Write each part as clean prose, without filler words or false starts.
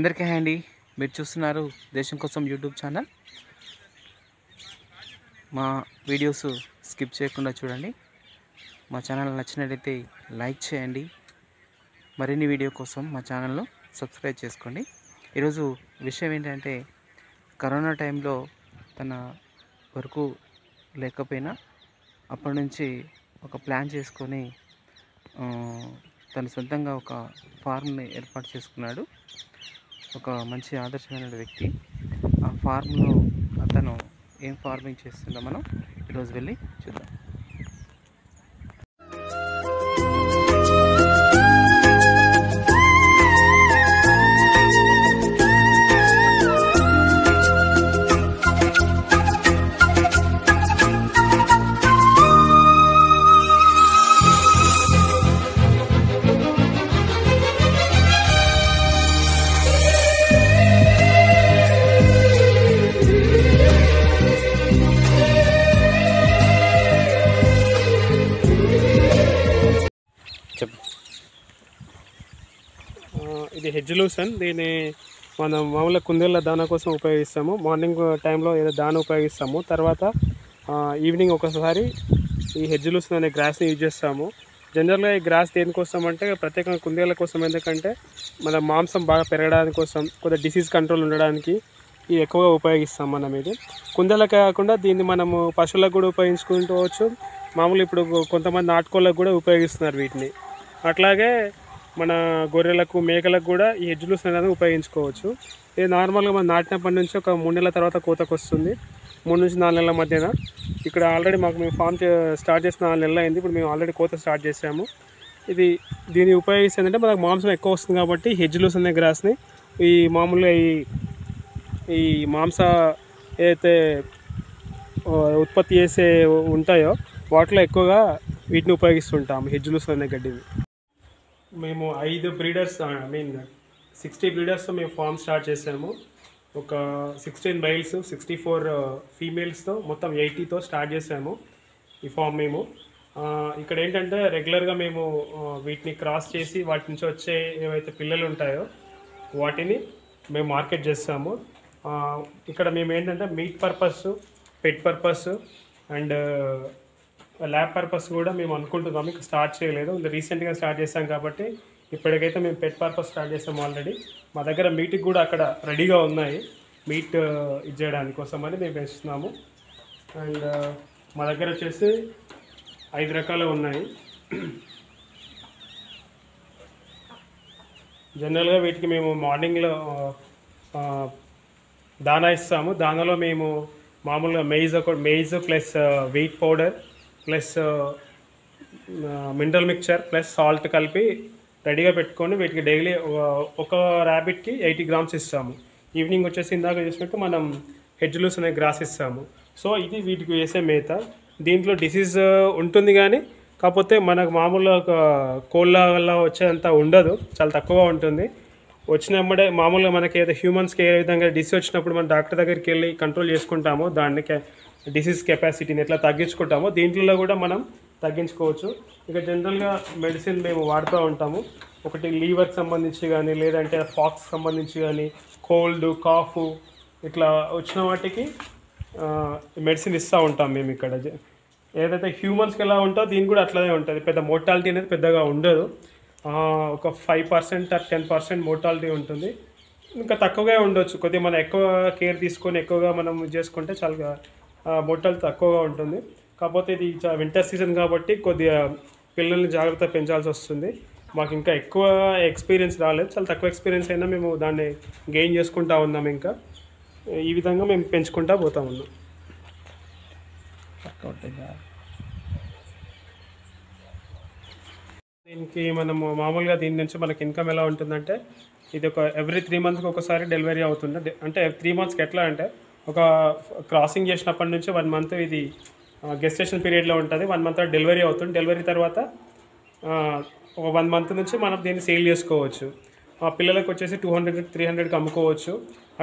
అందరికీ హాయ్ అండి. మీరు చూస్తున్నారు దేశం కోసం యూట్యూబ్ ఛానల్. మా వీడియోస్ స్కిప్ చేయకుండా చూడండి. మా ఛానల్ నచ్చినట్లయితే లైక్ చేయండి. మరిన్ని వీడియో కోసం మా ఛానల్ను సబ్స్క్రైబ్ చేసుకోండి. ఈరోజు విషయం ఏంటంటే, కరోనా టైంలో తన వరకు లేకపోయినా అప్పటి నుంచి ఒక ప్లాన్ చేసుకొని తను సొంతంగా ఒక ఫార్మ్ని ఏర్పాటు చేసుకున్నాడు. ఒక మంచి ఆదర్శమైన వ్యక్తి. ఆ ఫార్మ్లో అతను ఏం ఫార్మింగ్ చేస్తుందో మనం ఈరోజు వెళ్ళి చూద్దాం. ఇది హెడ్జ్ లూసన్. దీన్ని మనం మామూలుగా కుందేళ్ళ దానా కోసం ఉపయోగిస్తాము. మార్నింగ్ టైంలో ఏదో దానా ఉపయోగిస్తాము. తర్వాత ఈవినింగ్ ఒకసారి ఈ హెడ్జ్ లూసన్ అనే గ్రాస్ని యూజ్ చేస్తాము. జనరల్గా ఈ గ్రాస్ దేనికోసం అంటే ప్రత్యేకంగా కుందేళ్ళ కోసం. ఎందుకంటే మన మాంసం బాగా పెరగడానికి కోసం, కొద్దిగా డిసీజ్ కంట్రోల్ ఉండడానికి ఇది ఎక్కువగా ఉపయోగిస్తాం మనం. ఇది కుందేళ్ళకే కాకుండా దీన్ని మనము పశువులకు కూడా ఉపయోగించుకుంటవచ్చు. మామూలు ఇప్పుడు కొంతమంది నాటుకోళ్ళకు కూడా ఉపయోగిస్తున్నారు వీటిని. అట్లాగే మన గొర్రెలకు, మేకలకు కూడా ఈ హెడ్జ్ లూసన్ అనేది ఉపయోగించుకోవచ్చు. ఇది నార్మల్గా మనం నాటినప్పటి నుంచి ఒక 3 నెలల తర్వాత కోతకు వస్తుంది. 3 నుంచి 4 నెలల మధ్యన. ఇక్కడ ఆల్రెడీ మేము ఫామ్ స్టార్ట్ చేసిన 4 నెలలు అయింది. ఇప్పుడు మేము ఆల్రెడీ కోత స్టార్ట్ చేసాము. దీన్ని ఉపయోగిస్తే ఏంటంటే మనకు మాంసం ఎక్కువ వస్తుంది కాబట్టి హెడ్జ్ లూసన్ అనే గ్రాస్ని ఈ మామూలుగా ఈ మాంస ఏదైతే ఉత్పత్తి చేసే ఉంటాయో వాటిలో ఎక్కువగా వీటిని ఉపయోగిస్తుంటాము, హెడ్జ్ లూసన్ అనే గడ్డిని. మేము 5 బ్రీడర్స్, 60 బ్రీడర్స్తో మేము ఫామ్ స్టార్ట్ చేసాము. ఒక 16 మెయిల్స్, 64 ఫీమేల్స్తో మొత్తం 80తో స్టార్ట్ చేసాము ఈ ఫామ్ మేము. ఇక్కడ ఏంటంటే రెగ్యులర్గా మేము వీటిని క్రాస్ చేసి వాటి నుంచి వచ్చే ఏవైతే పిల్లలు ఉంటాయో వాటిని మేము మార్కెట్ చేస్తాము. ఇక్కడ మేము ఏంటంటే meat purpose, pet purpose and lab purpose కూడా మేము అనుకుంటున్నాము. ఇంకా స్టార్ట్ చేయలేదు, రీసెంట్గా స్టార్ట్ చేస్తాం కాబట్టి ఇప్పటికైతే మేము పెట్ పర్పస్ స్టార్ట్ చేస్తాము ఆల్రెడీ. మా దగ్గర మీట్కి కూడా అక్కడ రెడీగా ఉన్నాయి, మీట్ ఇచ్చేయడానికి కోసం అని మేము పెంచుతున్నాము. అండ్ మా దగ్గర వచ్చేసి 5 రకాలు ఉన్నాయి. జనరల్గా వీటికి మేము మార్నింగ్లో దానా ఇస్తాము. దానాలో మేము మామూలుగా maize plus wheat powder plus mineral mixture plus salt కలిపి రెడీగా పెట్టుకొని వీటికి డైలీ ఒక ర్యాబిట్కి 80 గ్రామ్స్ ఇస్తాము. ఈవినింగ్ వచ్చేసి ఇందాక చేసినట్టు మనం హెడ్జ్ లూసన్ అనే గ్రాస్ ఇస్తాము. సో ఇది వీటికి వేసే మేత. దీంట్లో డిసీజ్ ఉంటుంది కానీ కాకపోతే మనకు మామూలుగా కోళ్ళ వల్ల వచ్చేంత ఉండదు, చాలా తక్కువగా ఉంటుంది. వచ్చినప్పుడే మామూలుగా మనకి ఏదో హ్యూమన్స్కి ఏ విధంగా డిసీజ్ వచ్చినప్పుడు మనం డాక్టర్ దగ్గరికి వెళ్ళి కంట్రోల్ చేసుకుంటామో, దాన్ని డిసీజ్ కెపాసిటీని ఎట్లా తగ్గించుకుంటామో దీంట్లో కూడా మనం తగ్గించుకోవచ్చు. ఇక జనరల్గా మెడిసిన్ మేము వాడుతూ ఉంటాము. ఒకటి లీవర్కి సంబంధించి కానీ, లేదంటే ఫాక్స్ సంబంధించి కానీ, కోల్డ్, కాఫ్ ఇట్లా వచ్చిన వాటికి మెడిసిన్ ఇస్తూ ఉంటాం మేము ఇక్కడ. ఏదైతే హ్యూమన్స్కి ఎలా ఉంటుందో దీనికి కూడా అట్లానే ఉంటుంది. పెద్ద మోర్టాలిటీ అనేది పెద్దగా ఉండదు. ఒక 5% or 10% మోర్టాలిటీ ఉంటుంది. ఇంకా తక్కువగా ఉండొచ్చు. కొద్దిగా మనం ఎక్కువ కేర్ తీసుకొని ఎక్కువగా మనం చేసుకుంటే చాలా మోర్టాలిటీ తక్కువగా ఉంటుంది. కాకపోతే ఇది వింటర్ సీజన్ కాబట్టి కొద్దిగా పిల్లల్ని జాగ్రత్త పెంచాల్సి వస్తుంది. మాకు ఇంకా ఎక్కువ ఎక్స్పీరియన్స్ రాలేదు, చాలా తక్కువ ఎక్స్పీరియన్స్ అయినా మేము దాన్ని గెయిన్ చేసుకుంటా ఉన్నాం. ఇంకా ఈ విధంగా మేము పెంచుకుంటా పోతా ఉన్నాం. దీనికి మనము మామూలుగా దీని నుంచి మనకి ఇన్కమ్ ఎలా ఉంటుందంటే, ఇది ఒక ఎవ్రీ 3 మంత్స్కి ఒకసారి డెలివరీ అవుతుంది. అంటే 3 మంత్స్కి ఎట్లా అంటే, ఒక క్రాసింగ్ చేసినప్పటి నుంచి 1 మంత్ ఇది గెస్టేషన్ పీరియడ్లో ఉంటుంది. 1 మంత్ డెలివరీ అవుతుంది. డెలివరీ తర్వాత ఒక 1 మంత్ నుంచి మనం దీన్ని సేల్ చేసుకోవచ్చు. పిల్లలకు వచ్చేసి 200-300కి అమ్ముకోవచ్చు.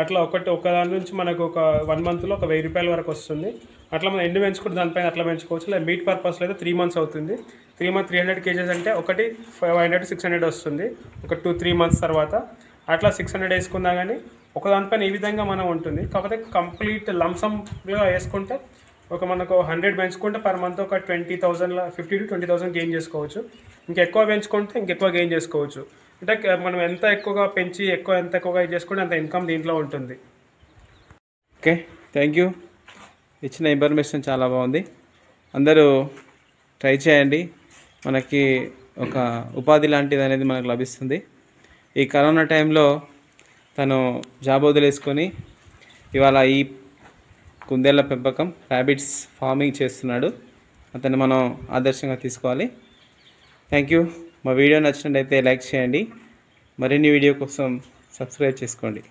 అట్లా ఒక దాని నుంచి మనకు ఒక 1 మంత్లో ఒక 1000 రూపాయల వరకు వస్తుంది. అట్లా మనం ఎండు పెంచుకుంటే దానిపైన అట్లా పెంచుకోవచ్చు. లేదా మీట్ పర్పస్లో అయితే 3 మంత్స్ అవుతుంది. 3 మంత్ 300 kgs అంటే ఒకటి 500-600 వస్తుంది ఒక 2-3 మంత్స్ తర్వాత. అట్లా 600 వేసుకున్నా కానీ ఒక దానిపైన ఈ విధంగా మనం ఉంటుంది. కాకపోతే కంప్లీట్ లంసంగా వేసుకుంటే మనకు 100 పెంచుకుంటే పర్ మంత్ ఒక 20,000 15 to 20,000 గెయిన్ చేసుకోవచ్చు. ఇంకెక్కువ పెంచుకుంటే ఇంకెక్కువ గెయిన్ చేసుకోవచ్చు. అంటే మనం ఎంత ఎక్కువగా పెంచి ఎంత ఎక్కువగా చేసుకుంటే అంత ఇన్కమ్ దీంట్లో ఉంటుంది. Okay, thank you. ఇచ్చిన ఇన్ఫర్మేషన్ చాలా బాగుంది. అందరూ ట్రై చేయండి. మనకి ఒక ఉపాధి లాంటిది అనేది మనకు లభిస్తుంది. ఈ కరోనా టైంలో తను జాబ్ వదిలేసుకొని ఇవాళ ఈ కుందేళ్ల పెంపకం ర్యాబిట్స్ ఫార్మింగ్ చేస్తున్నాడు. అతన్ని మనం ఆదర్శంగా తీసుకోవాలి. Thank you. మా వీడియో నచ్చినట్లయితే లైక్ చేయండి. మరిన్ని వీడియో కోసం సబ్స్క్రైబ్ చేసుకోండి.